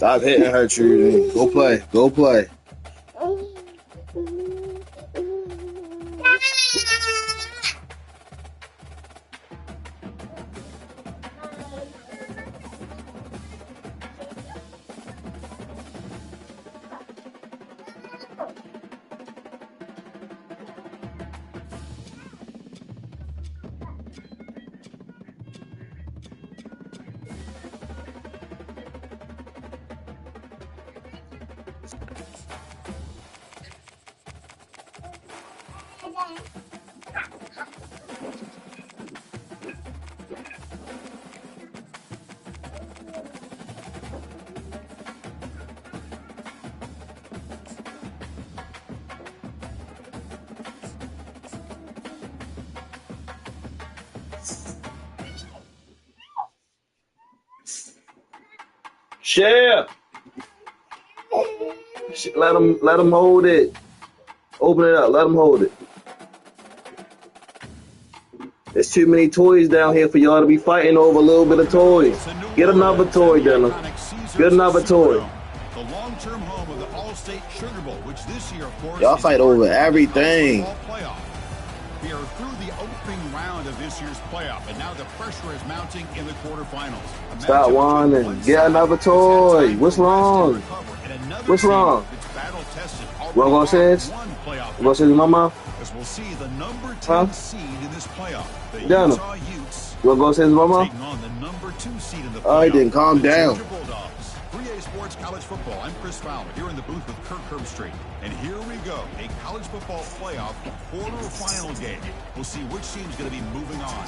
Stop hitting her, Trudy. Go play. Go play. Share. Let him hold it. Open it up. Let him hold it. There's too many toys down here for y'all to be fighting over a little bit of toys. Get another toy, Dennis. Get another toy. The long-term home of the All-State Sugar Bowl, which this year, of course, y'all fight over everything. We are through the opening round of this year's playoff, and now the pressure is mounting in the quarterfinals. Stop whining. Get another toy. What's wrong? What's wrong? What gonna say? What gonna say to mama? As we'll see the number 10 seed in this playoff. The Dana. Utah Utes What gonna say to mama? taking on the number 2 seed in the playoff. All right, then calm down. Georgia Bulldogs. 3A Sports College Football. I'm Chris Fowler here in the booth with Kirk Herbstreit. And here we go. A college football playoff quarterfinal game. We'll see which team's going to be moving on.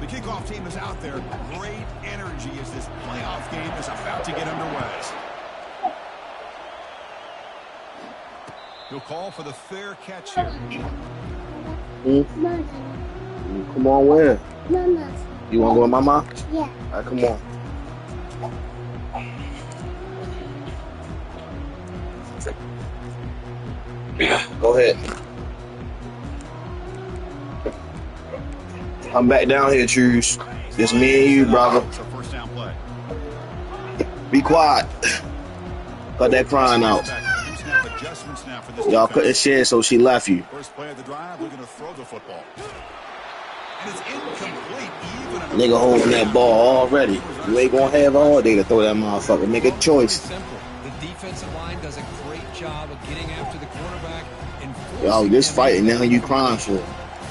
The kickoff team is out there. Great energy as this playoff game is about to get underway. He'll call for the fair catch here. Come on, where? Mama. You want to go with mama? Yeah. All right, come on. Go ahead. Come back down here, Truce. Just me and you, brother. It's a first down play. Be quiet. Cut that crying out. Adjustments now for this Y'all defense. couldn't share, so she left you. First play of the drive, looking to throw the football. And it's incomplete even. Nigga holding that ball already. You ain't gonna have all day to throw that motherfucker. Make a choice. Simple. The defensive line does a great job of getting after the quarterback and Y'all just fighting now. You crying for it.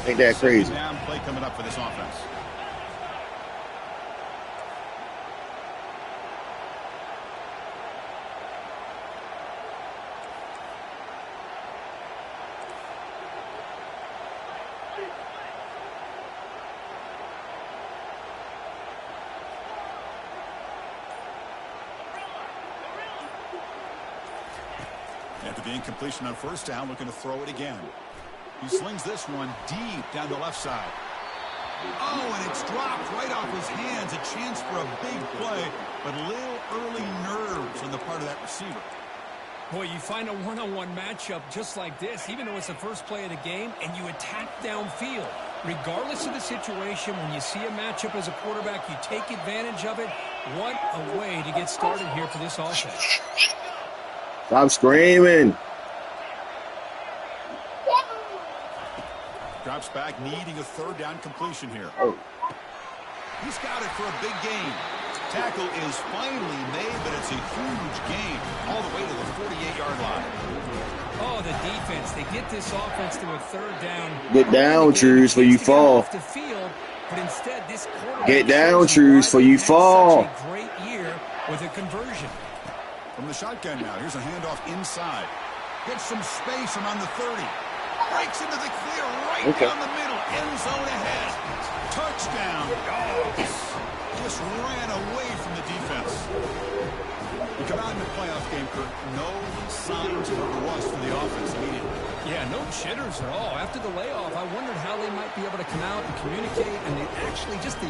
Ain't that crazy? Down play coming up for this offense. After the incompletion on first down, looking to throw it again. He slings this one deep down the left side. Oh, and it's dropped right off his hands. A chance for a big play, but a little early nerves on the part of that receiver. Boy, you find a one-on-one matchup just like this, even though it's the first play of the game, and you attack downfield. Regardless of the situation, when you see a matchup as a quarterback, you take advantage of it. What a way to get started here for this offense. Stop screaming. Drops back, needing a third down completion here. Oh. He's got it for a big gain. Tackle is finally made, but it's a huge gain all the way to the 48-yard line. Oh, the defense. They get this offense to a third down. Get down, Truce, for you fall. The field, but instead, this Get down, Truce, for you fall. Such a great year with a conversion. From the shotgun now, here's a handoff inside. Gets some space around the 30. Breaks into the clear right down the middle. End zone ahead. Touchdown, Dogs. Just ran away from the defense. You come out in the playoff game, Kirk. No signs of rust for the offense immediately. Yeah, no jitters at all. After the layoff, I wondered how they might be able to come out and communicate, and they actually just the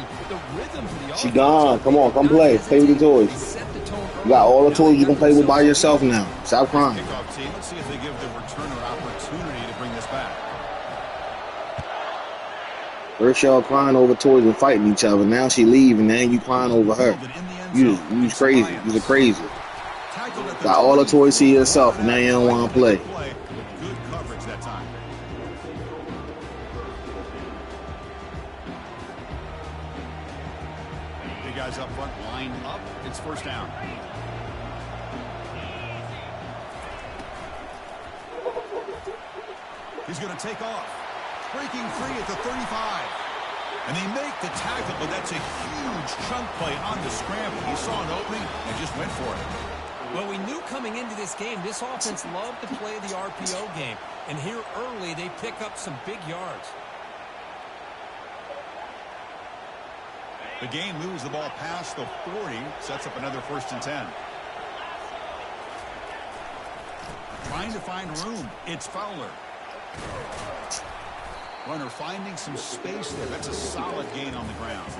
rhythm for the offense. She gone. Come on, come play. Play with the toys. They set the tone You got all the early. toys you can play with by Themselves yourself now. Stop crying. Kickoff team. Let's see if they give the returner opportunity to bring this back. First y'all crying over toys and fighting each other. Now she leave and then you crying over her. Fielded in the end You zone. was crazy. You was crazy. Tackled at the Got all the toys to 24. yourself and now you don't want to play. Good coverage that time. Big guys up front, line up. It's first down. He's going to take off. Breaking free at the 35. And they make the tackle, but that's a huge chunk play on the scramble. He saw an opening and just went for it. Well, we knew coming into this game, this offense loved to play the RPO game. And here early, they pick up some big yards. The game moves the ball past the 40, sets up another 1st and 10. Trying to find room. It's Fowler. Runner finding some space there. That's a solid gain on the ground.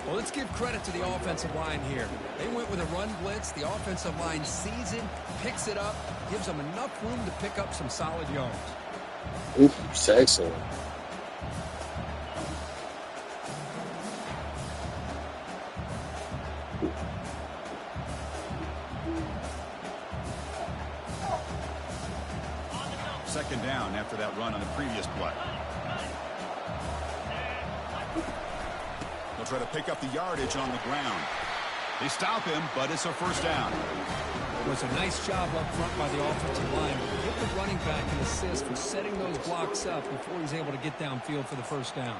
Well, let's give credit to the offensive line here. They went with a run blitz. The offensive line sees it, picks it up, gives them enough room to pick up some solid yards. Oops, excellent. Second down after that run on the previous play. They'll try to pick up the yardage on the ground. They stop him, but it's a first down. It was a nice job up front by the offensive line. Give the running back an assist for setting those blocks up before he's able to get downfield for the first down.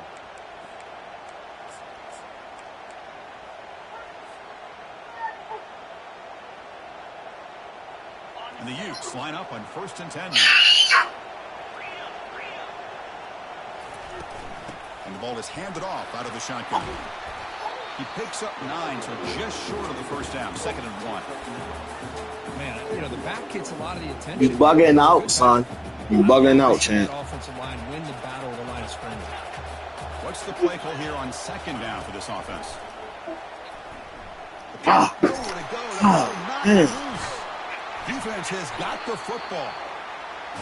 And the Utes line up on 1st and 10. And the ball is handed off out of the shotgun. He picks up 9, so just short of the first down. 2nd and 1. Man, you know, the back gets a lot of the attention. You bugging out, son. You bugging out, champ. Offensive line win the battle of the line of scrimmage. What's the play call here on 2nd down for this offense? Defense has got the football.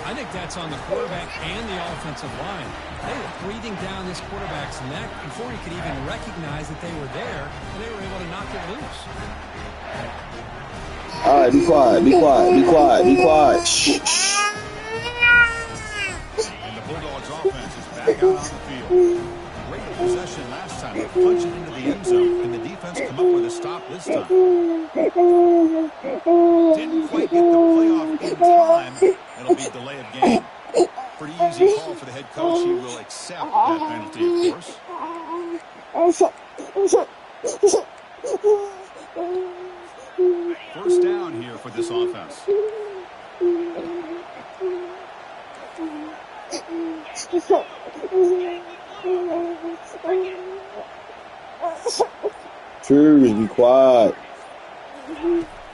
I think that's on the quarterback and the offensive line. They were breathing down this quarterback's neck before he could even recognize that they were there, and they were able to knock it loose. All right, be quiet, be quiet, be quiet, be quiet. Shh. And the Bulldogs offense is back out on the field. Great possession last time. They punched it into the end zone. Can the defense come up with a stop this time? Didn't quite get the playoff in time. It'll be delay of game. Pretty easy call for the head coach. He will accept that penalty, of course. First down here for this offense. Cheers, be quiet.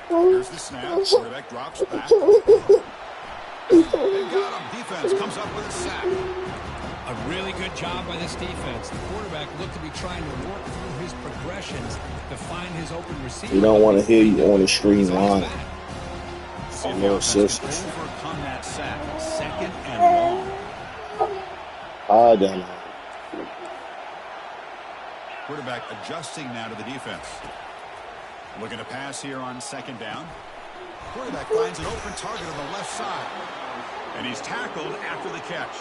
Here's the snap. Quarterback drops back. They got him. Defense comes up with a sack. A really good job by this defense. The quarterback looked to be trying to work through his progressions to find his open receiver. We don't want to hear you on the screen line. See if No the offense assistance. overcome that sack. 2nd and long. I don't know. Quarterback adjusting now to the defense. Looking to pass here on 2nd down. Quarterback finds an open target on the left side. And he's tackled after the catch.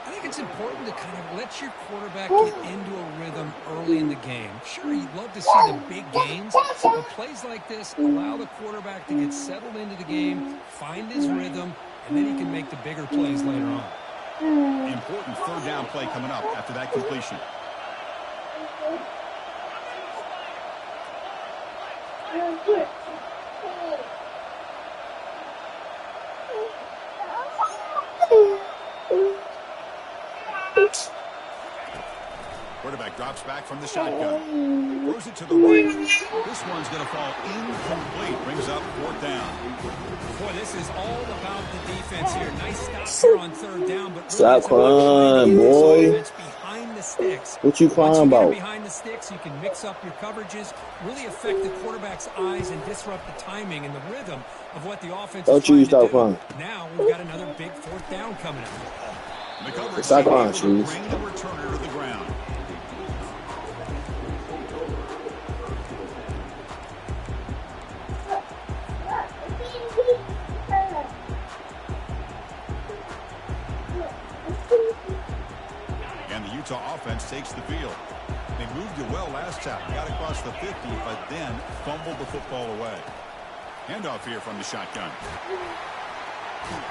I think it's important to kind of let your quarterback get into a rhythm early in the game. Sure, you'd love to see the big gains, but plays like this allow the quarterback to get settled into the game, find his rhythm, and then he can make the bigger plays later on. Important 3rd down play coming up after that completion. Quarterback drops back from the shotgun. Throws it to the right. This one's going to fall incomplete. Brings up 4th down. Boy, this is all about the defense here. Nice stop here on 3rd down, but Stop crying, boy. behind behind the sticks. What you Once crying you get him about? behind the sticks, you can mix up your coverages, really affect the quarterback's eyes and disrupt the timing and the rhythm of what the offense is Don't you trying to stop do. crying. Now we've got another big fourth down coming up. The coverage Stop team crying, able to Shoes. bring the returner to the ground. And the Utah offense takes the field. They moved it well last time. Got across the 50, but then fumbled the football away. Handoff here from the shotgun.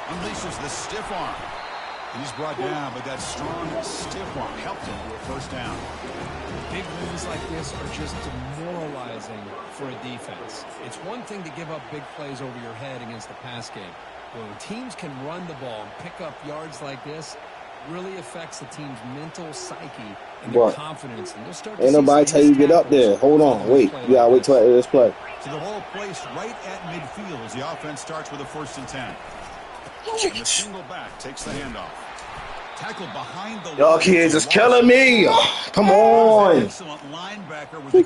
Unleashes the stiff arm. And he's brought down, but that strong, stiff arm helped him to a first down. Big wins like this are just demoralizing for a defense. It's one thing to give up big plays over your head against the pass game. But when teams can run the ball and pick up yards like this, really affects the team's mental psyche and their What? confidence. And they'll start to Ain't see nobody some tell you get up tackles there. Hold on, following a wait. play You gotta like wait till after this play. So the ball placed right at midfield as the offense starts with a 1st and 10. And the single back takes the handoff. Tackled behind the Y'all line. kids is killing me. Come on. Excellent linebacker with the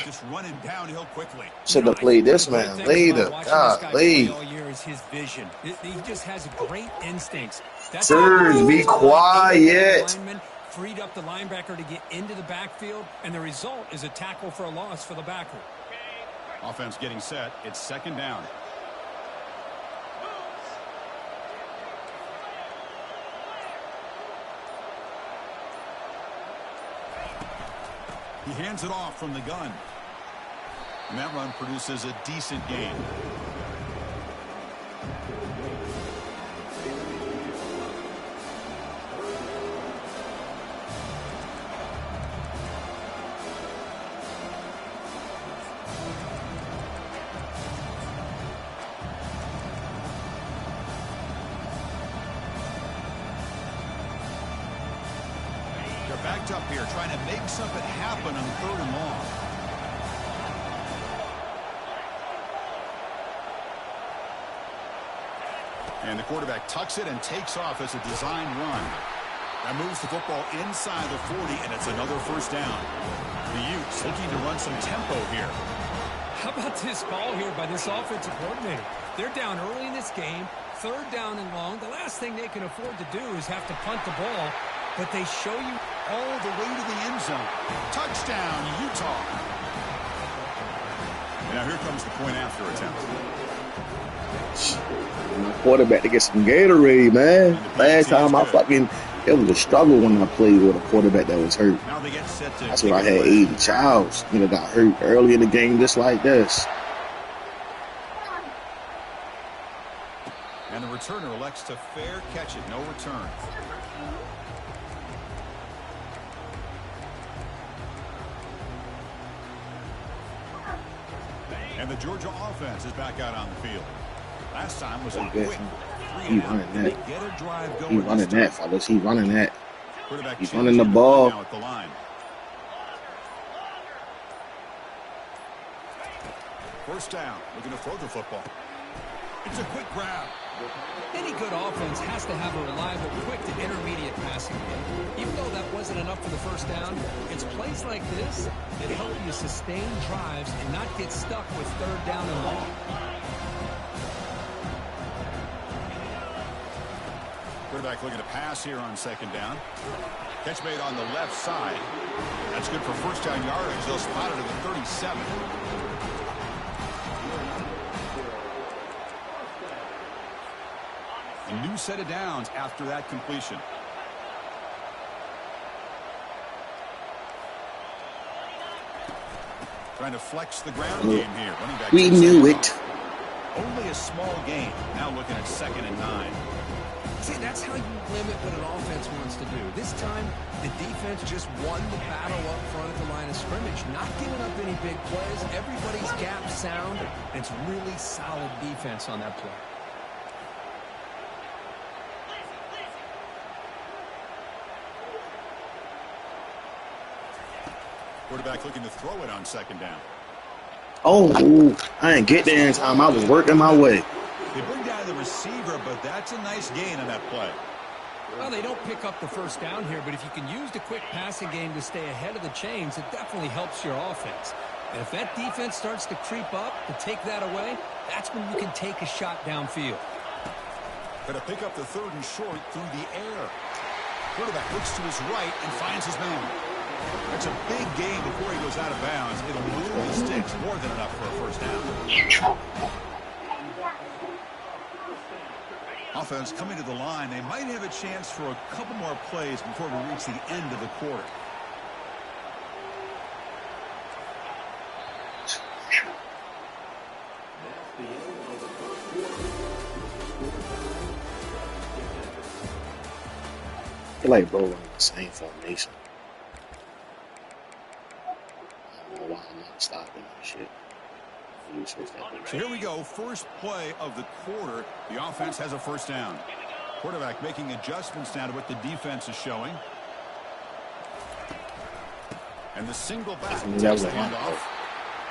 just running downhill quickly. Should have played this One man of the great things later. about watching this guy play Golly. all year is his vision. He just has great instincts. That's Sirs, be quiet. lineman freed up the linebacker to get into the backfield, and the result is a tackle for a loss for the backer. Offense getting set. It's 2nd down. He hands it off from the gun. And that run produces a decent gain. Backed up here, trying to make something happen on 3rd and long. And the quarterback tucks it and takes off as a design run. That moves the football inside the 40, and it's another 1st down. The Utes looking to run some tempo here. How about this call here by this offensive coordinator? They're down early in this game, 3rd down and long. The last thing they can afford to do is have to punt the ball, but they show you all the way to the end zone. Touchdown, Utah. Now here comes the point after attempt. My quarterback to get some Gatorade, man. Last time it was a struggle when I played with a quarterback that was hurt. Now they get set to That's what I had 80 Childs. Got hurt early in the game just like this. And the returner elects to fair catch it. No return. And the Georgia offense is back out on the field. Last time was a quick 3 and out. They get a drive going. He running that, fellas. He running that. Quarterback He's running the ball. now at the line. 1st down, looking to throw the football. It's a quick grab. Any good offense has to have a reliable, quick to intermediate passing game. Even though that wasn't enough for the 1st down, it's plays like this that help you sustain drives and not get stuck with 3rd down and long. Quarterback looking to pass here on 2nd down. Catch made on the left side. That's good for 1st down yardage. They'll spot it at the 37. A new set of downs after that completion. Trying to flex the ground game here. Running back We knew it. Only a small gain. Now looking at 2nd and 9. See, that's how you limit what an offense wants to do. This time, the defense just won the battle up front at the line of scrimmage, not giving up any big plays. Everybody's gap sound. It's really solid defense on that play. Quarterback looking to throw it on 2nd down. Oh, I didn't get there in time. I was working my way. They bring down the receiver, but that's a nice gain on that play. Well, they don't pick up the first down here, but if you can use the quick passing game to stay ahead of the chains, it definitely helps your offense. And if that defense starts to creep up to take that away, that's when you can take a shot downfield. Going to pick up the 3rd and short through the air. Quarterback looks to his right and finds his man. That's a big gain before he goes out of bounds. It'll move the sticks more than enough for a first down. Offense coming to the line. They might have a chance for a couple more plays before we reach the end of the quarter. I feel like bowling the same formation. I don't know why I'm not stopping that shit. So here we go. First play of the quarter. The offense has a first down. Quarterback making adjustments now to what the defense is showing. And the single back takes the handoff.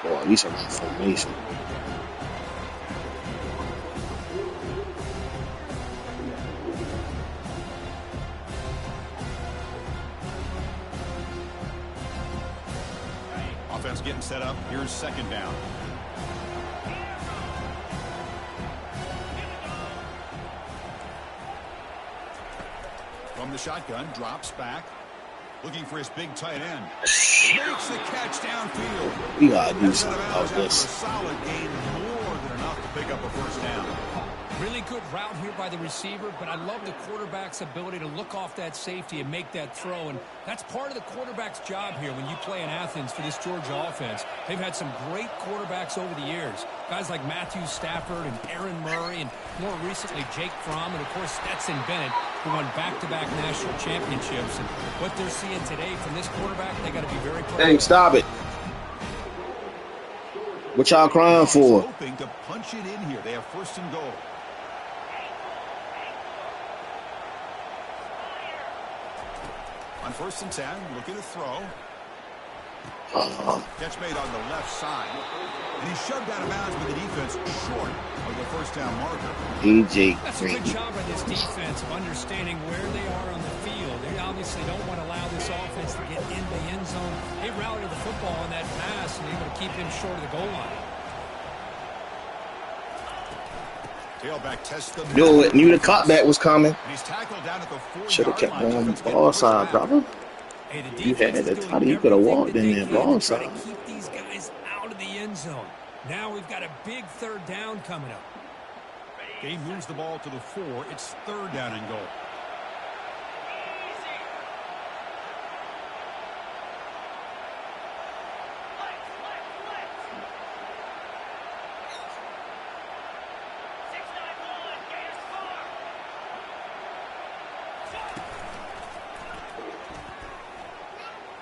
Well, at least I'm in formation. Offense getting set up. Here's second down. From the shotgun, drops back. Looking for his big tight end. Makes the catch downfield. We gotta do something about this. A solid gain, more than enough to pick up a first down. Really good route here by the receiver, but I love the quarterback's ability to look off that safety and make that throw. And that's part of the quarterback's job here when you play in Athens for this Georgia offense. They've had some great quarterbacks over the years. Guys like Matthew Stafford and Aaron Murray and more recently Jake Fromm and, of course, Stetson Bennett, who won back-to-back national championships. And what they're seeing today from this quarterback, they got to be very proud. Hey, stop it. What y'all crying for? Hoping to punch it in here. They have first and goal. On 1st and 10, looking to throw. Catch made on the left side. And he's shoved out of bounds by the defense short of the first down marker. EJ. That's a good job by this defense of understanding where they are on the field. They obviously don't want to allow this offense to get into the end zone. They routed the football on that pass and able to keep him short of the goal line. Tailback tests the Knew the cutback was coming. He's tackled down at the 4-yard Should have kept line. on the ball side, brother. Hey, You had the tight. You could have walked in there ball side. Keep these guys out of the end zone. Now we've got a big 3rd down coming up. Game moves the ball to the 4. It's 3rd down and goal.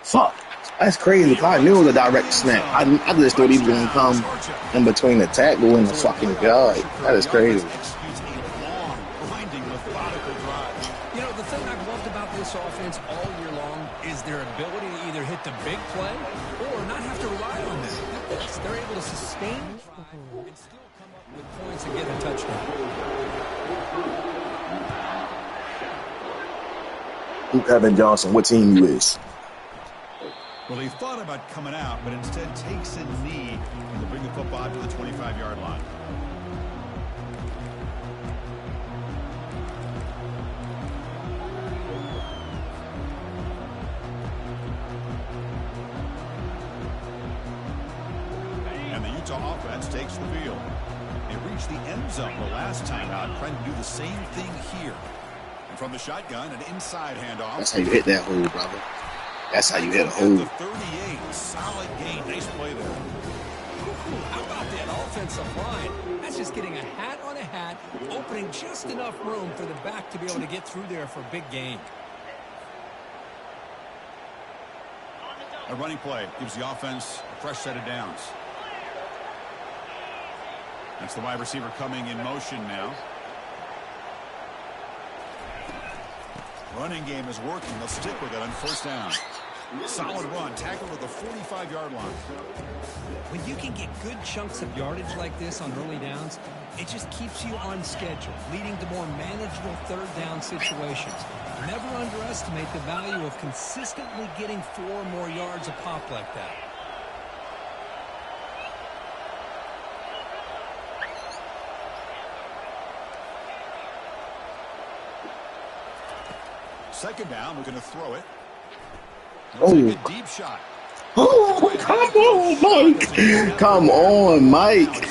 Fuck. That's crazy. I knew it was a direct snap. I just thought he was going to come in between the tackle and the fucking guard. That is crazy. You know, the thing I've loved about this offense all year long is their ability to either hit the big play or not have to rely on them. They're able to sustain and still come up with points and get a touchdown. Evan Johnson, what team you is? Well, he thought about coming out, but instead takes a knee to bring the football to the 25-yard line. And the Utah offense takes the field. They reached the end zone the last time out, trying to do the same thing here. And from the shotgun, an inside handoff. That's how you hit that hole, brother. That's how you hit a hole. The 38, solid gain. Nice play there. How about that offensive line? That's just getting a hat on a hat, opening just enough room for the back to be able to get through there for a big gain. A running play gives the offense a fresh set of downs. That's the wide receiver coming in motion now. Running game is working. They'll stick with it on 1st down. Solid run, tackled at the 45-yard line. When you can get good chunks of yardage like this on early downs, it just keeps you on schedule, leading to more manageable third down situations. Never underestimate the value of consistently getting 4 or more yards a pop like that. Second down, we're going to throw it. Oh. Take a deep shot. Oh, come on, Mike. Come on, Mike.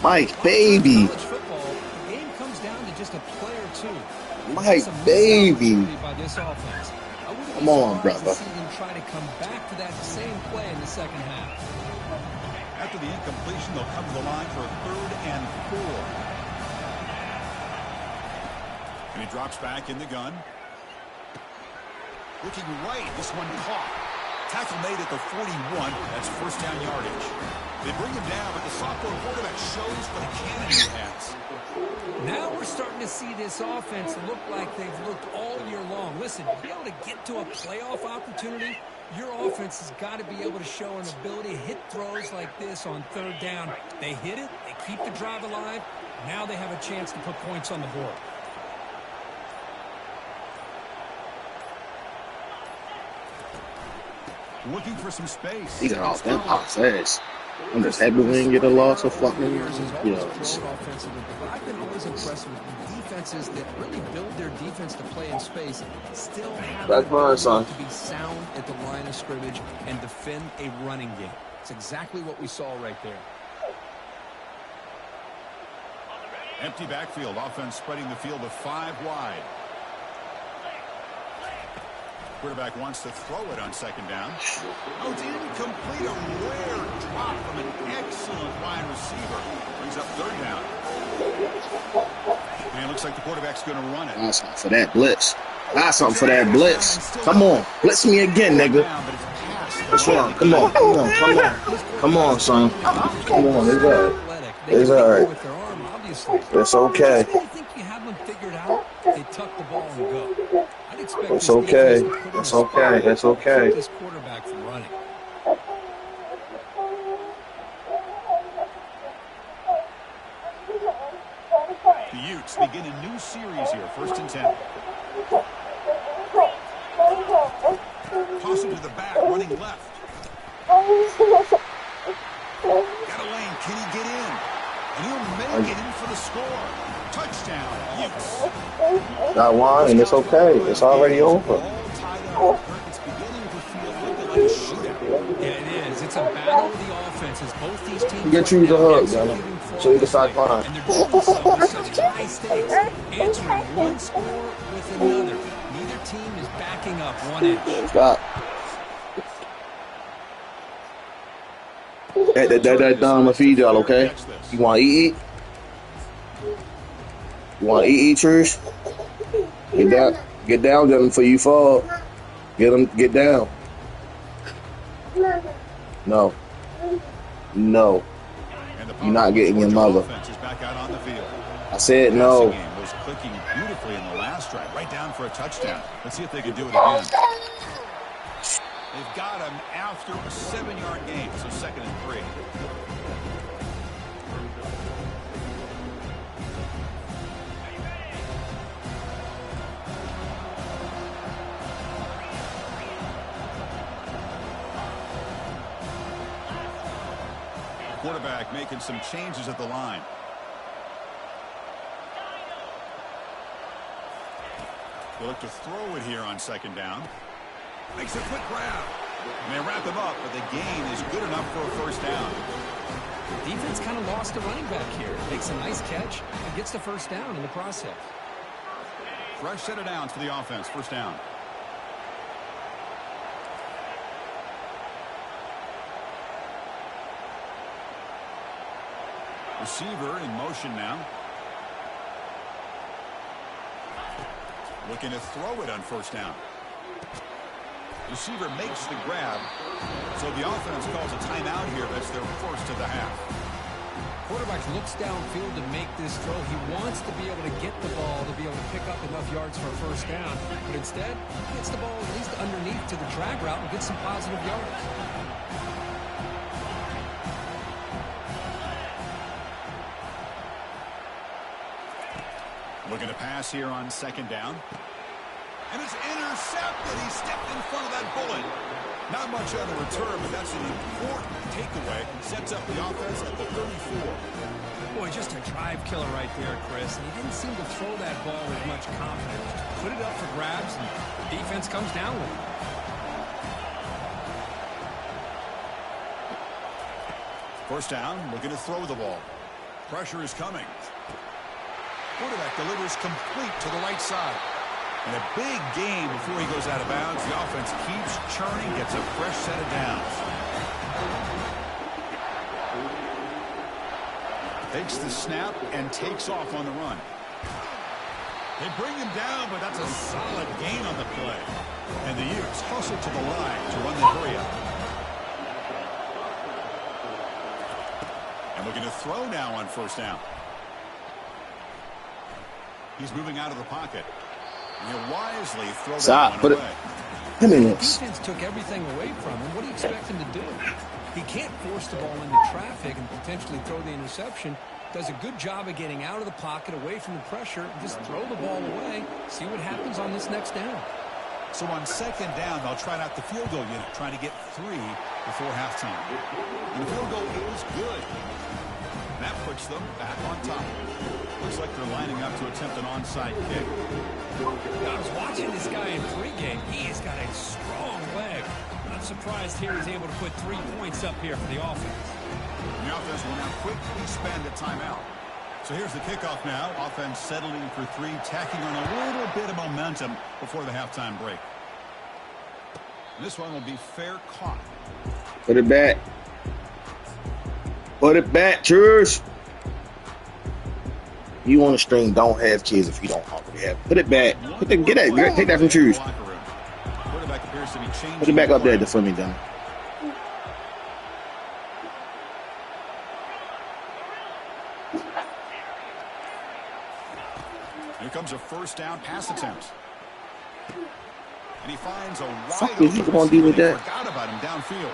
Mike, baby. College football, the game comes down to just a play or two. Mike, baby. By this offense. Come on, brother. See them try to come back to that same play in the second half. After the incompletion, they'll come to the line for a 3rd and 4. And he drops back in the gun. Looking right, this one caught. Tackle made at the 41. That's first down yardage. They bring him down, but the sophomore quarterback shows what a cannon he has. Now we're starting to see this offense look like they've looked all year long. Listen, to be able to get to a playoff opportunity, your offense has got to be able to show an ability to hit throws like this on 3rd down. They hit it, they keep the drive alive. Now they have a chance to put points on the board. Looking for some space. He got off that box ass. I'm just happy we didn't get a loss of fucking yards. But I've been always impressed with defenses that really build their defense to play in space, still have the ability to be sound at the line of scrimmage and defend a running game. It's exactly what we saw right there. Empty backfield. Offense spreading the field to 5 wide. Quarterback wants to throw it on second down. Oh, it's incomplete. A rare drop from an excellent wide receiver. Brings up 3rd down. And it looks like the quarterback's going to run it. Got something for that blitz. Got something for that blitz. Come on. Blitz me again, nigga. What's wrong? Come on. Come on. Come on. Come on, son. Come on. It's all right. It's all right. It's okay. think you have them figured out, they tuck the ball and go. I'd expect it's okay. It's okay. It's okay. This quarterback from running. The Utes begin a new series here. 1st and 10. Toss it to the back, running left. Got a lane. Can he get in? And he'll make it in for the score. Touchdown, Utes. Got one, and it's okay. It's already over. It's beginning to feel like a shootout. Yeah, it is. It's a battle of the offenses. Both these teams Get you the hug, man. So you can start crying. And they're doing so with such high stakes. Answering one score with another. Neither team is backing up one inch. Stop. That done, I'm gonna feed y'all, okay? You want to eat? You want to eat, Trish? Get down, get them before you fall. Get down. No. No. You're not getting your mother. I said no. Was clicking beautifully in the last drive, right down for a touchdown. Let's see if they can do it again. They've got him after a 7-yard gain, so 2nd and 3. Quarterback making some changes at the line. They look to throw it here on 2nd down. Makes a quick grab. And they wrap him up, but the gain is good enough for a 1st down. The defense kind of lost a running back here. Makes a nice catch and gets the 1st down in the process. Fresh set of downs for the offense. 1st down. Receiver in motion now. Looking to throw it on 1st down. Receiver makes the grab. So the offense calls a timeout here. That's their 1st of the half. Quarterback looks downfield to make this throw. He wants to be able to get the ball to be able to pick up enough yards for a first down. But instead, he gets the ball at least underneath to the drag route and gets some positive yards. Looking to pass here on second down. And it's intercepted. He stepped in front of that bullet. Not much on the return, but that's an important takeaway. Sets up the offense at the 34. Boy, just a drive killer right there, Chris. And he didn't seem to throw that ball with much confidence. Just put it up for grabs, and the defense comes down with it. First down, looking to throw the ball. Pressure is coming. Quarterback delivers complete to the right side. And a big game before he goes out of bounds. The offense keeps churning, gets a fresh set of downs. Takes the snap and takes off on the run. They bring him down, but that's a solid gain on the play. And the Utes hustle to the line to run the hurry up. And looking to throw now on first down. He's moving out of the pocket. And he'll wisely throw that one away. The defense took everything away from him. What do you expect him to do? He can't force the ball into traffic and potentially throw the interception. Does a good job of getting out of the pocket, away from the pressure, and just throw the ball away. See what happens on this next down. So on second down, they'll try out the field goal unit, trying to get 3 before halftime. And the field goal is good. That puts them back on top. Looks like they're lining up to attempt an onside kick. I was watching this guy in pregame. He has got a strong leg. Not surprised here he's able to put 3 points up here for the offense. And the offense will now quickly spend a timeout. So here's the kickoff now. Offense settling for 3, tacking on a little bit of momentum before the halftime break. And this one will be fair caught. Put it back. Put it back, Church. You on the string, don't have kids if you don't already have. Put it back. Take that from Church. Put it back up there for me, John. Here comes a first down pass attempt. And he finds a wide fuck is he going to do with that? Forgot about him downfield.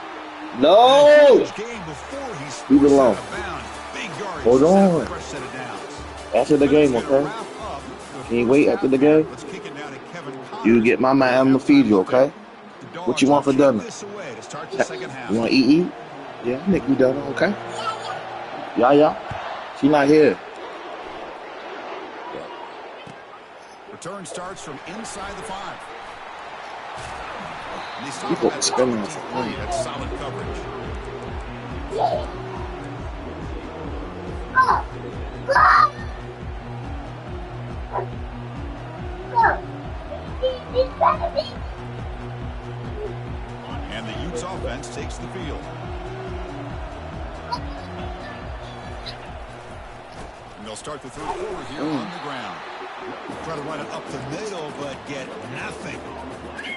No! Leave it alone. Hold on. After the game, okay? Can you wait after the game? You get my man, I'm going to feed you, okay? What you want for dinner? You want to eat? Yeah, make you dinner, okay? Yeah. She not here. Return starts from inside the 5. People are spending on money. That's solid coverage. And the Utes offense takes the field. And they'll start the third quarter here on the ground. Try to run it up the middle, but get nothing.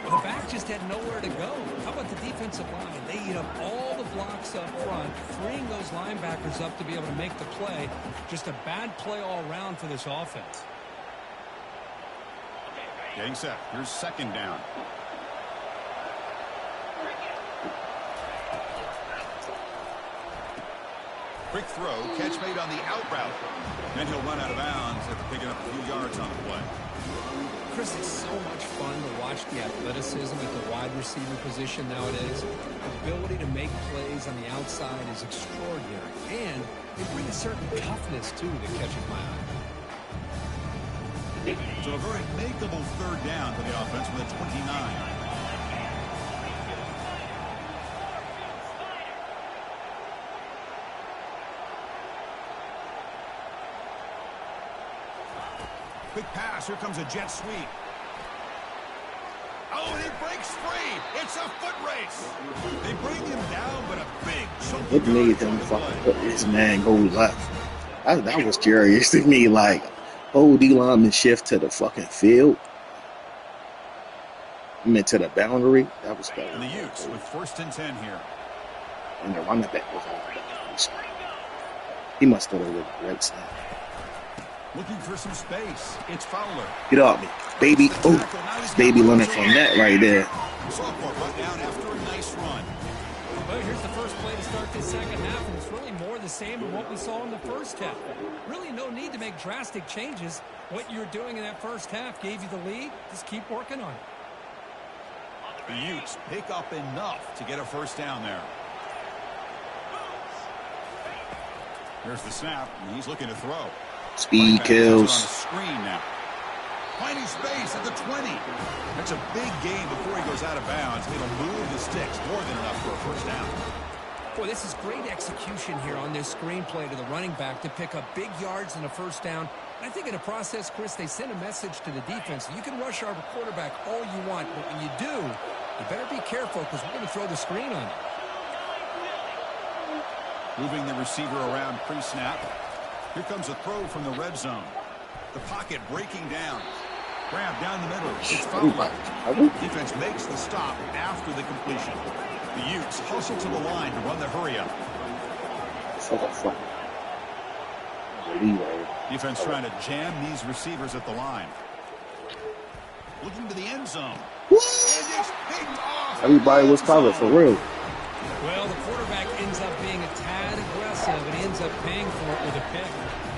The back just had nowhere to go. How about the defensive line? They eat up all the blocks up front, freeing those linebackers up to be able to make the play. Just a bad play all around for this offense. Getting set. Here's second down. Quick throw, catch made on the out route. Then he'll run out of bounds after picking up a few yards on the play. Chris, it's so much fun to watch the athleticism at the wide receiver position nowadays. The ability to make plays on the outside is extraordinary. And they bring a certain toughness, too, that catches my eye. So a very makeable third down for the offense with a 29. Quick pass. Here comes a jet sweep. Oh, and he breaks free. It's a foot race. They bring him down, but a big chunk. It made them fucking put this man go left. That was curious to me. Like, oh, D-lineman shift to the fucking field. I mean, to the boundary. That was better. And the Utes with 1st and 10 here. And the running back was on. He must have done a great snap. Looking for some space. It's Fowler. Get off me. Baby. Oh, it's Baby Leonard from that right there. Sophomore brought down after a nice run. Well, here's the first play to start this second half, and it's really more the same of what we saw in the first half. Really no need to make drastic changes. What you were doing in that first half gave you the lead. Just keep working on it. The Utes pick up enough to get a first down there. Here's the snap, and he's looking to throw. Speed kills. On the screen now. Finding space at the 20. That's a big gain before he goes out of bounds. It'll move the sticks more than enough for a first down. Boy, this is great execution here on this screenplay to the running back to pick up big yards and a first down. I think in the process, Chris, they send a message to the defense. You can rush our quarterback all you want, but when you do, you better be careful because we're going to throw the screen on you. Moving the receiver around pre-snap. Here comes a throw from the red zone. The pocket breaking down. Grab down the middle. It's Fowler. Defense makes the stop after the completion. The Utes hustle to the line to run the hurry up. Defense trying to jam these receivers at the line. Looking to the end zone. And it's picked off. Everybody was covered for real. Well, the quarterback ends up being a tad aggressive, and he ends up paying for it with a pick.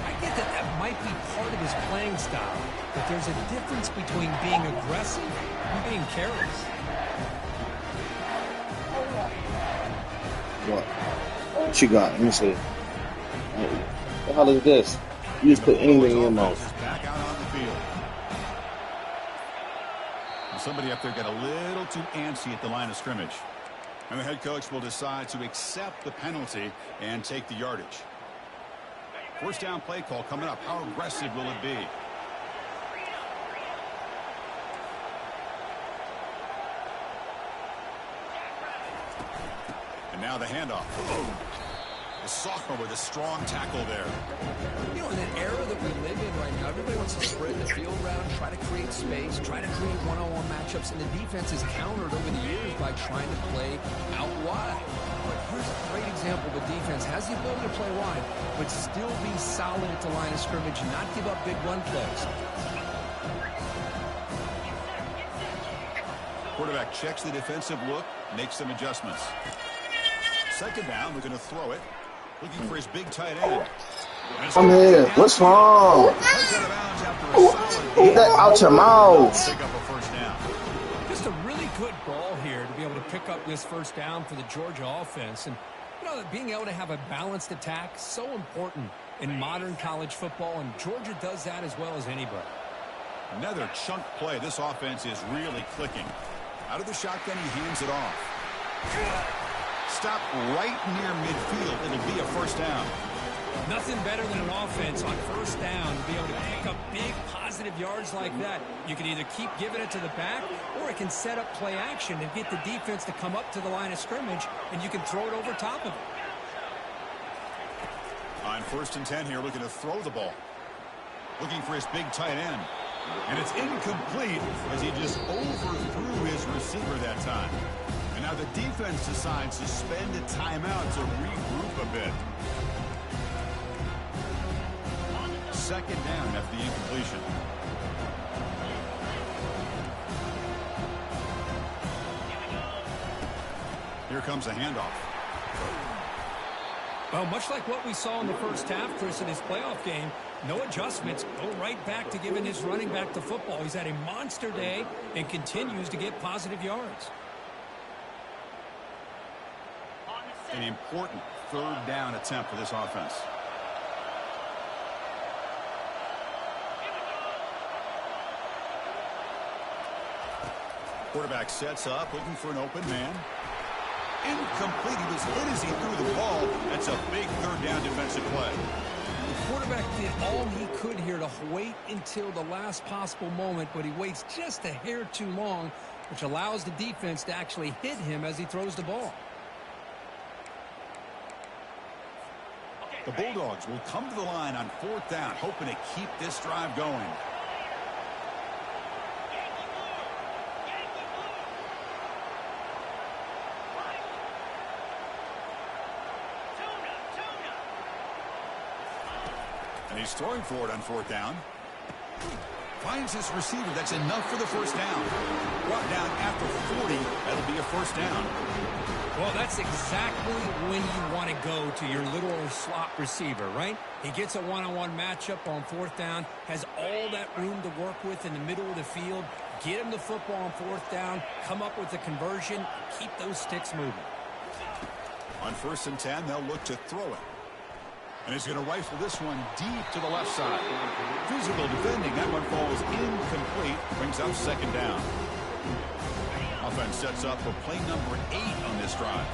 I get that that might be part of his playing style, but there's a difference between being aggressive and being careless. What you got? Let me see. What the hell is this? You just put anything in your mouth. Back out on the field. And somebody up there got a little too antsy at the line of scrimmage. And the head coach will decide to accept the penalty and take the yardage. First down play call coming up. How aggressive will it be? And now the handoff. The sophomore with a strong tackle there. You know, in that era that we live in right now, everybody wants to spread the field around, try to create space, try to create one-on-one matchups, and the defense is countered over the years by trying to play out wide. But here's a great example of a defense has the ability to play wide, but still be solid at the line of scrimmage and not give up big run plays. Quarterback checks the defensive look, makes some adjustments. Second down, we're going to throw it. Looking for his big tight end. Come here. What's wrong? Get that out your mouth. Pick up a first down. Just a really good ball here to be able to pick up this first down for the Georgia offense. And, you know, being able to have a balanced attack, so important in modern college football, and Georgia does that as well as anybody. Another chunk play. This offense is really clicking. Out of the shotgun, he hands it off. Stop right near midfield. It'll be a first down. Nothing better than an offense on first down to be able to pick up big positive yards like that. You can either keep giving it to the back, or it can set up play action and get the defense to come up to the line of scrimmage, and you can throw it over top of it. On 1st and 10 here, looking to throw the ball. Looking for his big tight end. And it's incomplete as he just overthrew his receiver that time. And now the defense decides to spend a timeout to regroup a bit. Second down after the incompletion. Here comes a handoff. Well, much like what we saw in the first half, Chris, in his playoff game, no adjustments, go right back to giving his running back the football. He's had a monster day and continues to get positive yards. An important third down attempt for this offense. Quarterback sets up, looking for an open man. Incomplete. He was hit as he threw the ball. That's a big third down defensive play. The quarterback did all he could here to wait until the last possible moment, but he waits just a hair too long, which allows the defense to actually hit him as he throws the ball. The Bulldogs will come to the line on 4th down, hoping to keep this drive going. And he's throwing for it on 4th down. Finds his receiver. That's enough for the first down. Brought down after 40. That'll be a first down. Well, that's exactly when you want to go to your little slot receiver, right? He gets a one-on-one matchup on 4th down, has all that room to work with in the middle of the field. Get him the football on 4th down, come up with a conversion, keep those sticks moving. On 1st and 10, they'll look to throw it. And he's going to rifle this one deep to the left side. Physical defending. That one falls incomplete. Brings up 2nd down. Offense sets up for play number 8 on this drive.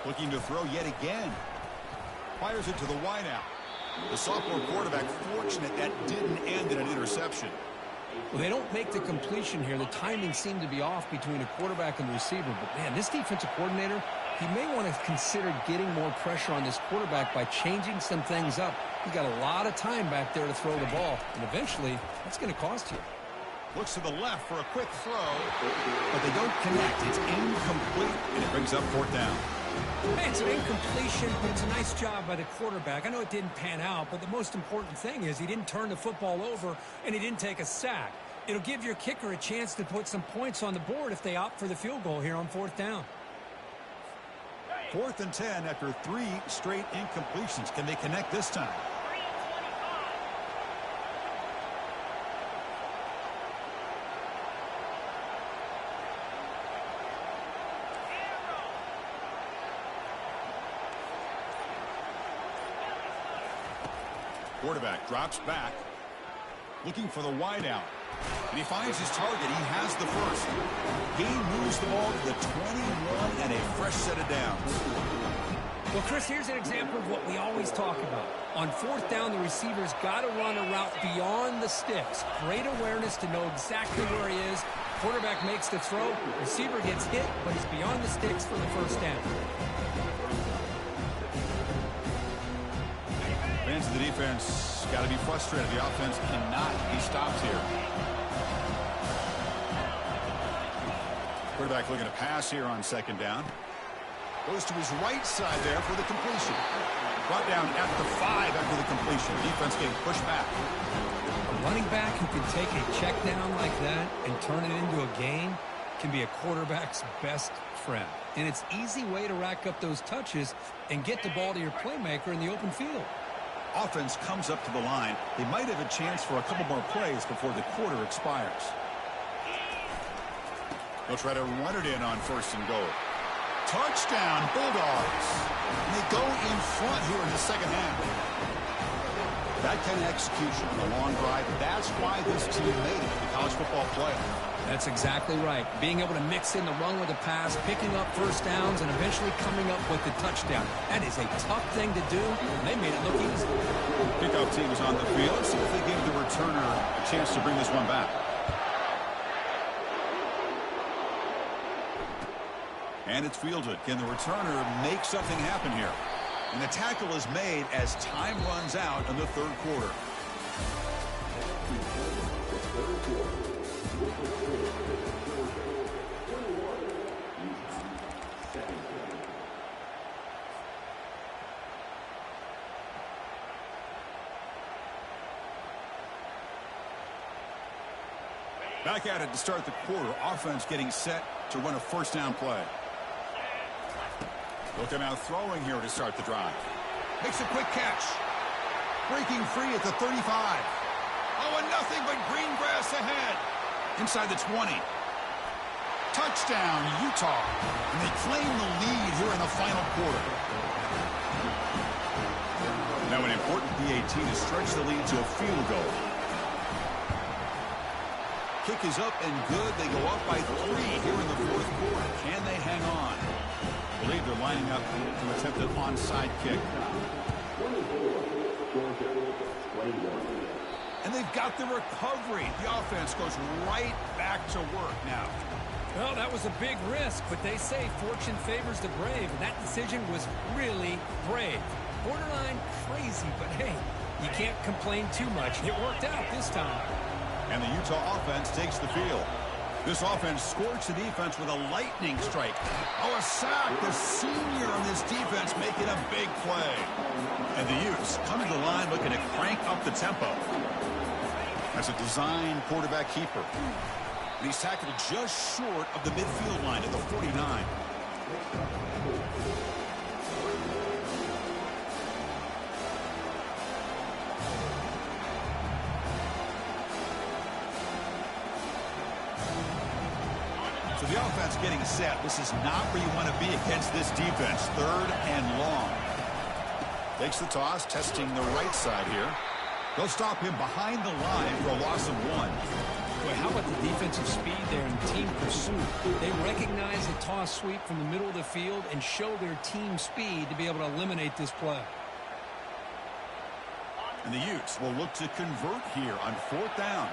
Looking to throw yet again. Fires it to the wideout. The sophomore quarterback fortunate that didn't end in an interception. Well, they don't make the completion here. The timing seemed to be off between the quarterback and the receiver. But, man, this defensive coordinator, he may want to consider getting more pressure on this quarterback by changing some things up. He's got a lot of time back there to throw the ball. And eventually, that's going to cost you. Looks to the left for a quick throw. But they don't connect. It's incomplete. And it brings up 4th down. Hey, it's an incompletion, but it's a nice job by the quarterback. I know it didn't pan out, but the most important thing is he didn't turn the football over and he didn't take a sack. It'll give your kicker a chance to put some points on the board if they opt for the field goal here on 4th down. 4th and 10 after 3 straight incompletions. Can they connect this time? Quarterback drops back, looking for the wideout. And he finds his target. He has the first. He moves the ball to the 21 and a fresh set of downs. Well, Chris, here's an example of what we always talk about. On 4th down, the receiver's got to run a route beyond the sticks. Great awareness to know exactly where he is. Quarterback makes the throw. Receiver gets hit, but he's beyond the sticks for the first down. Fans of the defense got to be frustrated. The offense cannot be stopped here. Quarterback looking to pass here on 2nd down. Goes to his right side there for the completion. Brought down at the 5 after the completion. Defense getting pushed back. A running back who can take a check down like that and turn it into a gain can be a quarterback's best friend. And it's an easy way to rack up those touches and get the ball to your playmaker in the open field. Offense comes up to the line. They might have a chance for a couple more plays before the quarter expires. They'll try to run it in on 1st and goal. Touchdown, Bulldogs. And they go in front here in the 2nd half. That kind of execution on a long drive, that's why this team made it to the college football playoff. That's exactly right. Being able to mix in the run with the pass, picking up first downs, and eventually coming up with the touchdown. That is a tough thing to do, and they made it look easy. Kickoff team is on the field. Let's see if they give the returner a chance to bring this one back. And it's fielded. Can the returner make something happen here? And the tackle is made as time runs out in the 3rd quarter. Back at it to start the quarter. Offense getting set to run a 1st down play. Looking out throwing here to start the drive. Makes a quick catch. Breaking free at the 35. Oh, and nothing but green grass ahead. Inside the 20. Touchdown, Utah. And they claim the lead here in the final quarter. Now an important PAT to stretch the lead to a field goal. Kick is up and good. They go up by 3 here in the 4th quarter. Can they hang on? I believe they're lining up to attempt an onside kick. And they've got the recovery. The offense goes right back to work now. Well, that was a big risk, but they say fortune favors the brave, and that decision was really brave. Borderline crazy, but hey, you can't complain too much. It worked out this time. And the Utah offense takes the field. This offense scorched the defense with a lightning strike. Oh, a sack. The senior on this defense making a big play. And the Utes come to the line looking to crank up the tempo. As a design quarterback keeper. And he's tackled just short of the midfield line at the 49. So the offense getting set. This is not where you want to be against this defense. 3rd and long. Takes the toss, testing the right side here. They'll stop him behind the line for a loss of 1. Boy, how about the defensive speed there in team pursuit? They recognize the toss sweep from the middle of the field and show their team speed to be able to eliminate this play. And the Utes will look to convert here on 4th down.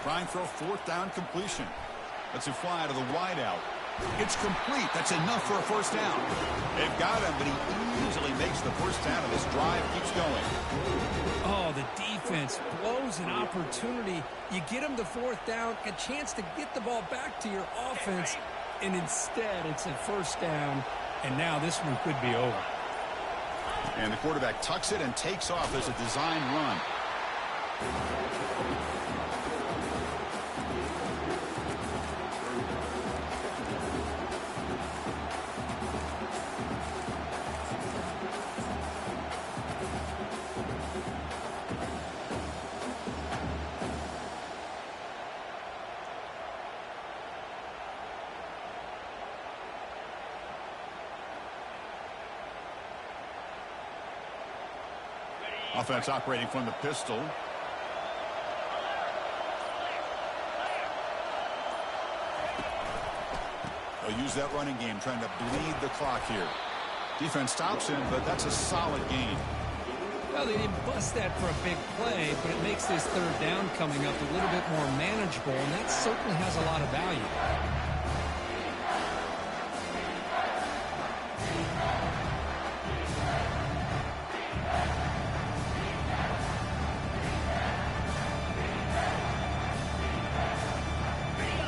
Trying for a 4th down completion. Let's it fly to the wideout. It's complete. That's enough for a 1st down. They've got him, but he easily makes the 1st down, and this drive keeps going. Oh, the defense blows an opportunity. You get them the 4th down, a chance to get the ball back to your offense, and instead it's a 1st down, and now this one could be over. And the quarterback tucks it and takes off as a design run. Offense operating from the pistol. They'll use that running game, trying to bleed the clock here. Defense stops him, but that's a solid gain. Well, they didn't bust that for a big play, but it makes this 3rd down coming up a little bit more manageable, and that certainly has a lot of value.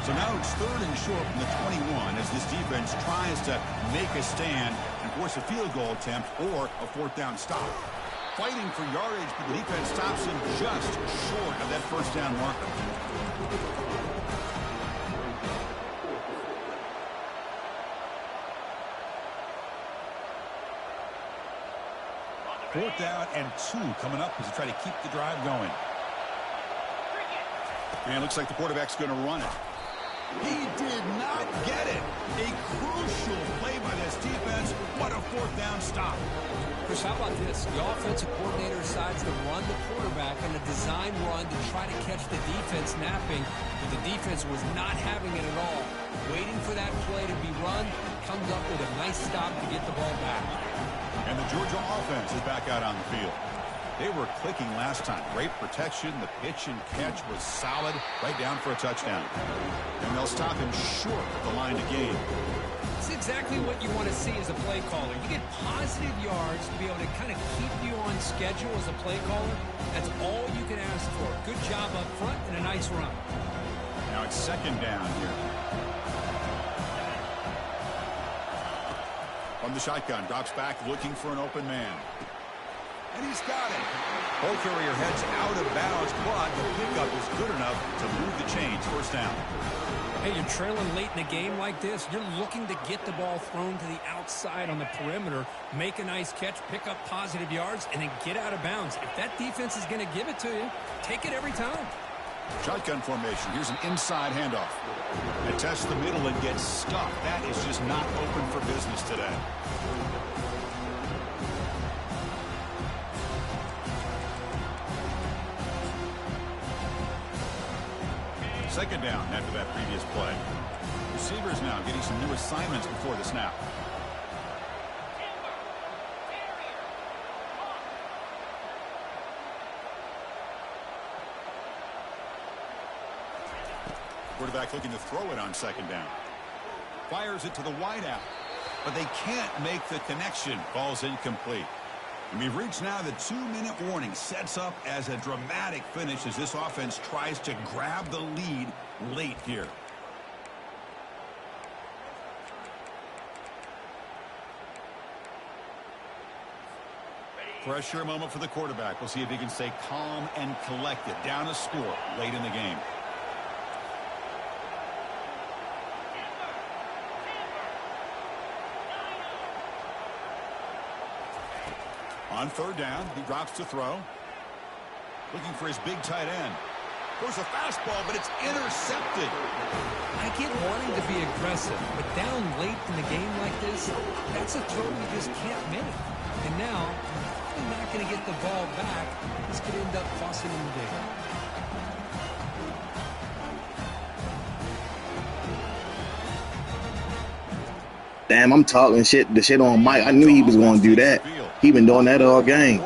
So now it's 3rd and short from the 21 as this defense tries to make a stand and force a field goal attempt or a 4th down stop. Fighting for yardage, but the defense stops him just short of that 1st down marker. Fourth down and 2 coming up as they try to keep the drive going. And it looks like the quarterback's going to run it. He did not get it. A crucial play by this defense. What a 4th down stop. Chris, how about this? The offensive coordinator decides to run the quarterback on a design run to try to catch the defense napping, but the defense was not having it at all. Waiting for that play to be run, comes up with a nice stop to get the ball back. And the Georgia offense is back out on the field. They were clicking last time. Great protection. The pitch and catch was solid. Right down for a touchdown. And they'll stop him short of the line to gain. It's exactly what you want to see as a play caller. You get positive yards to be able to kind of keep you on schedule as a play caller. That's all you can ask for. Good job up front and a nice run. Now it's 2nd down here. From the shotgun, drops back looking for an open man. And he's got it. Ball carrier heads out of bounds, but the pickup is good enough to move the chains. 1st down. Hey, you're trailing late in a game like this. You're looking to get the ball thrown to the outside on the perimeter, make a nice catch, pick up positive yards, and then get out of bounds. If that defense is going to give it to you, take it every time. Shotgun formation. Here's an inside handoff. They test the middle and get stuck. That is just not open for business today. Second down after that previous play. Receivers now getting some new assignments before the snap. Quarterback looking to throw it on 2nd down. Fires it to the wideout, but they can't make the connection. Ball's incomplete. We've reached now the 2-minute warning. Sets up as a dramatic finish as this offense tries to grab the lead late here. Pressure moment for the quarterback. We'll see if he can stay calm and collected. Down a score late in the game. On third down, he drops to throw. Looking for his big tight end. Goes a fastball, but it's intercepted. I get wanting to be aggressive, but down late in the game like this, that's a throw you just can't make. And now, they're not going to get the ball back. This could end up costing them the game. Damn, I'm talking the shit on Mike. I knew he was going to do that. He been doing that all game.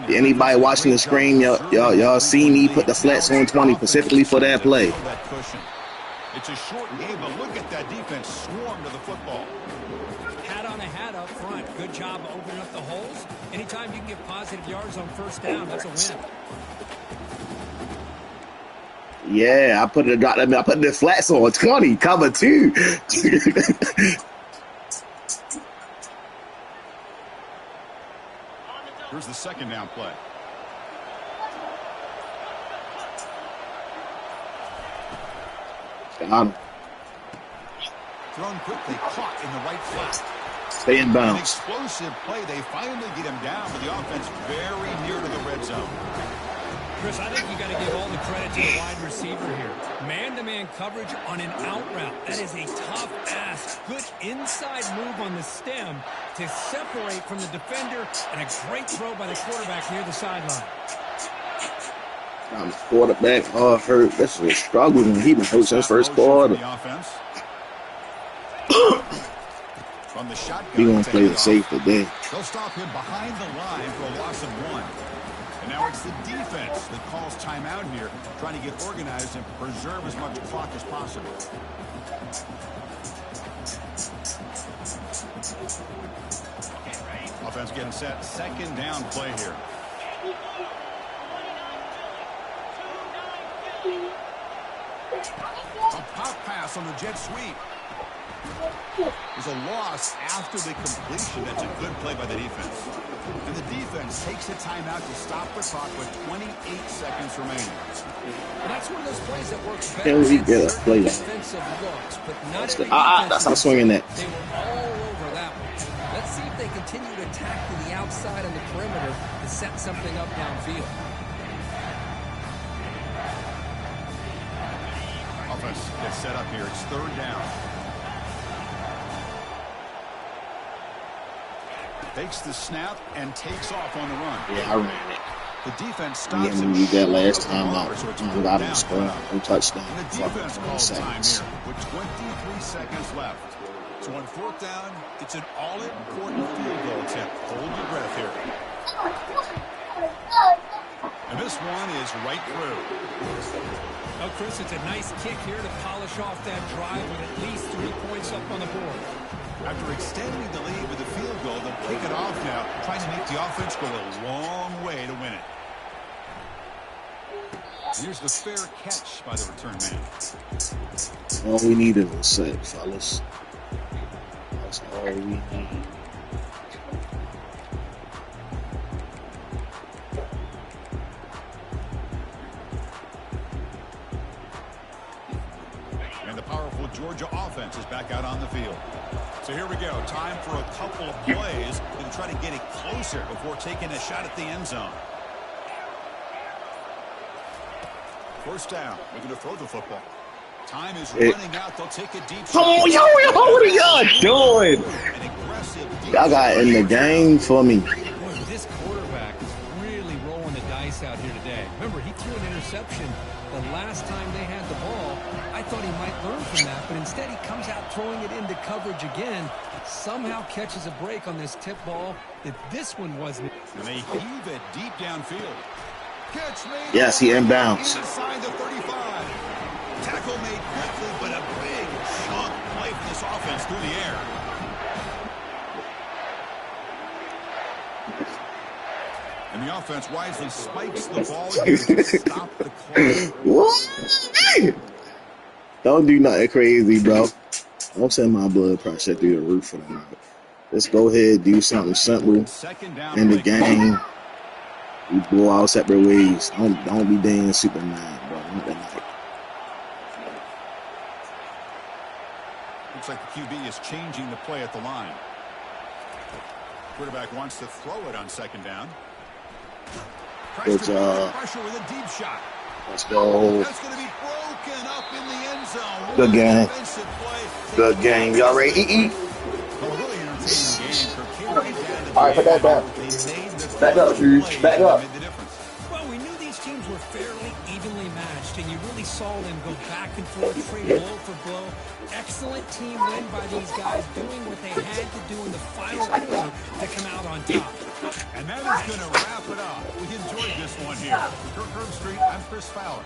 Anybody watching the screen, y'all see me put the flats on 20 specifically for that play. It's a short game, but look at that defense swarm to the football. Hat on a hat up front. Good job opening up the holes. Anytime you can get positive yards on first down, that's a win. Yeah, I put the flats on 20, cover 2. Here's the second down play. Got him. Thrown quickly, caught in the right flat. Stay in bounds. An explosive play. They finally get him down, but the offense very near to the red zone. Chris, I think you got to give all the credit to the wide receiver here. Man-to-man coverage on an out route. That is a tough ask. Good inside move on the stem to separate from the defender, and a great throw by the quarterback near the sideline. I'm quarterback hard hurt. This is a struggle when he been hurt since first quarter. From the shotgun, He gonna play it safe today. They'll stop him behind the line for a loss of 1. And now it's the defense that calls timeout here, trying to get organized and preserve as much clock as possible. Offense getting set. Second down play here. A pop pass on the jet sweep. There's a loss after the completion. That's a good play by the defense. And the defense takes a timeout to stop the clock with 28 seconds remaining. And that's one of those plays that works better. Can we get a play? Defensive looks, but not that's how I'm swinging that. They were all over that one. Let's see if they continue to attack to the outside on the perimeter to set something up downfield. Offense gets set up here. It's third down. Takes the snap and takes off on the run. Yeah, I ran it. The defense stops him. We that last time out. Without him scoring, no touchdown. And the defense calls time here with 23 seconds left. So on fourth down, it's an all-important field goal attempt. Hold your breath here. And this one is right through. Oh, Chris, it's a nice kick here to polish off that drive with at least 3 points up on the board. After extending the lead with a field goal, they'll kick it off now, trying to make the offense go a long way to win it. Here's the fair catch by the return man. All we need is a sack, fellas. That's all we need. And the powerful Georgia offense is back out on the field. So here we go. Time for a couple of plays to try to get it closer before taking a shot at the end zone. First down. Looking to throw the football. Time is running out. They'll take a deep shot. Oh, yo, what are y'all doing? Y'all got in the game for me. This quarterback is really rolling the dice out here today. Remember, he threw an interception the last time they had the ball. I thought he might learn from that, but instead he comes out throwing it into coverage again. Somehow catches a break on this tip ball that this one wasn't. And they heave it deep downfield. Catch made. Yes, he inbounds. Inside the 35. Tackle made quickly, but a big chunk play for this offense through the air. And the offense wisely spikes the ball here to stop the clock. What? Don't do nothing crazy, bro. Don't send my blood pressure through the roof for them. Let's go ahead, do something simple in the game. We go our separate ways. Don't be dang Superman, bro. Not that night. Looks like the QB is changing the play at the line. Quarterback wants to throw it on second down. Good job. Pressure with a deep shot. Let's go. That's going to be broken up in the end zone. Good game. Good game. Y'all ready? Eat. All right, put that down. Back up, dude. Back up. Well, we knew these teams were fairly evenly matched, and you really saw them go back and forth, trade blow for blow. Excellent team win by these guys, doing what they had to do in the final quarter to come out on top. And that is going to wrap it up. We enjoyed this one here. For Kirk Herbstreit, I'm Chris Fowler.